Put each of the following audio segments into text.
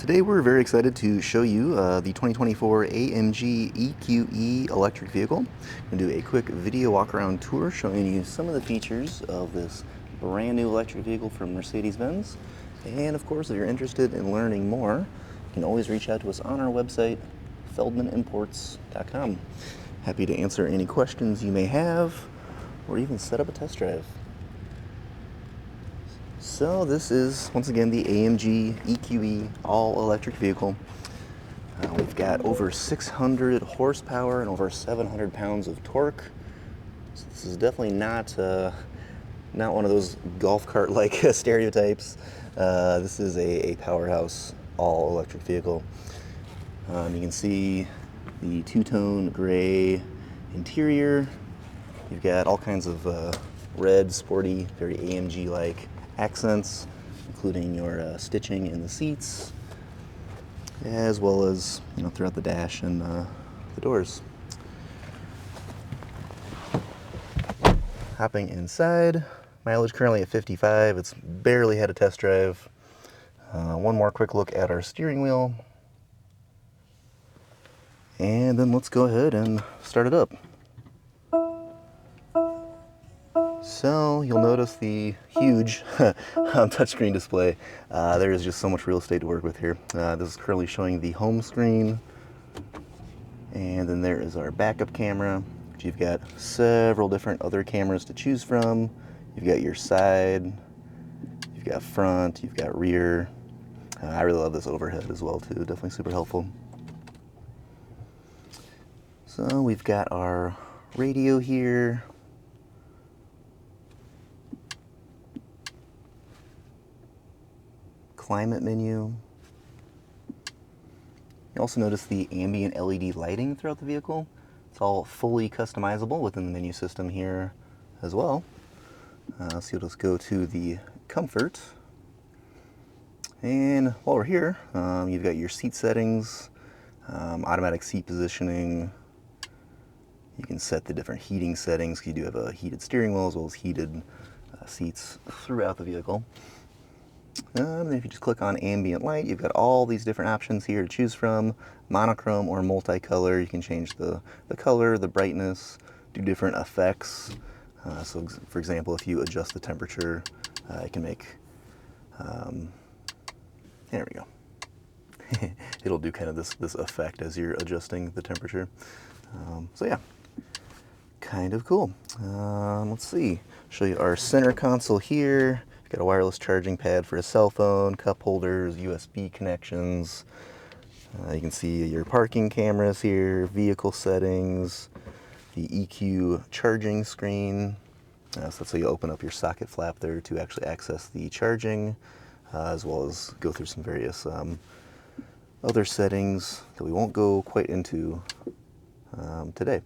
Today we're very excited to show you the 2024 AMG EQE electric vehicle. I'm going to do a quick video walk around tour showing you some of the features of this brand new electric vehicle from Mercedes-Benz. And of course, if you're interested in learning more, you can always reach out to us on our website, feldmanimports.com. Happy to answer any questions you may have or even set up a test drive. So this is, once again, the AMG EQE all-electric vehicle. We've got over 600 horsepower and over 700 pounds of torque. So this is definitely not one of those golf cart-like stereotypes. This is a powerhouse all-electric vehicle. You can see the two-tone gray interior. You've got all kinds of red, sporty, very AMG-like accents, including your stitching in the seats, as well as throughout the dash and the doors. Hopping inside, mileage currently at 55. It's barely had a test drive. One more quick look at our steering wheel, and then let's go ahead and start it up. So you'll notice the huge touchscreen display. There is just so much real estate to work with here. This is currently showing the home screen, and then there is our backup camera. You've got several different other cameras to choose from. You've got your side, you've got front, you've got rear. I really love this overhead as well too, definitely super helpful. So we've got our radio here. Climate menu. You also notice the ambient LED lighting throughout the vehicle. It's all fully customizable within the menu system here as well. So you'll just go to the comfort. And while we're here, you've got your seat settings, automatic seat positioning. You can set the different heating settings. You do have a heated steering wheel as well as heated seats throughout the vehicle. And if you just click on ambient light, you've got all these different options here to choose from. Monochrome or multicolor. You can change the color, the brightness, do different effects. So for example, if you adjust the temperature, it can make, there we go. It'll do kind of this effect as you're adjusting the temperature. So yeah, kind of cool. Let's see, show you our center console here. Got a wireless charging pad for a cell phone, cup holders, USB connections. You can see your parking cameras here, vehicle settings, the EQ charging screen. So that's how you open up your socket flap there to actually access the charging, as well as go through some various other settings that we won't go quite into today.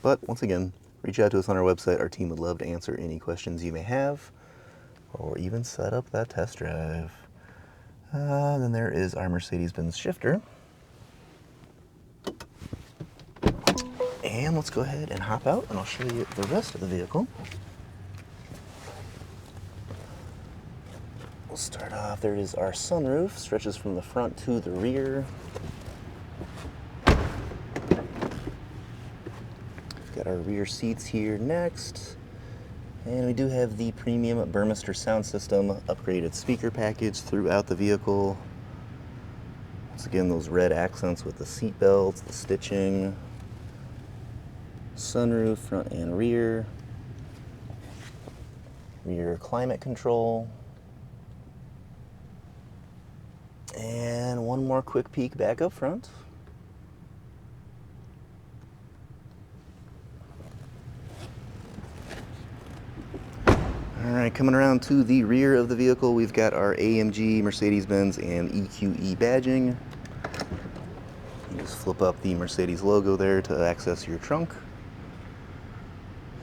But once again, reach out to us on our website. Our team would love to answer any questions you may have, or even set up that test drive. Then there is our Mercedes-Benz shifter. And let's go ahead and hop out and I'll show you the rest of the vehicle. We'll start off, there is our sunroof, stretches from the front to the rear. Got our rear seats here next. And we do have the premium Burmester sound system upgraded speaker package throughout the vehicle. Once again, those red accents with the seat belts, the stitching, sunroof front and rear, rear climate control, and one more quick peek back up front. All right, coming around to the rear of the vehicle, we've got our AMG, Mercedes-Benz, and EQE badging. You just flip up the Mercedes logo there to access your trunk.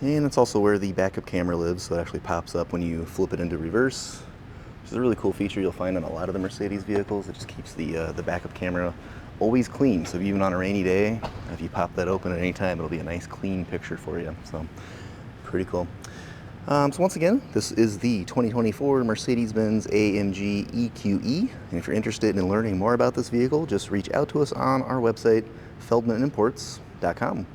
And it's also where the backup camera lives, so it actually pops up when you flip it into reverse, which is a really cool feature you'll find on a lot of the Mercedes vehicles. It just keeps the backup camera always clean, so even on a rainy day, if you pop that open at any time, it'll be a nice clean picture for you, so pretty cool. So once again, this is the 2024 Mercedes-Benz AMG EQE. And if you're interested in learning more about this vehicle, just reach out to us on our website, feldmanimports.com.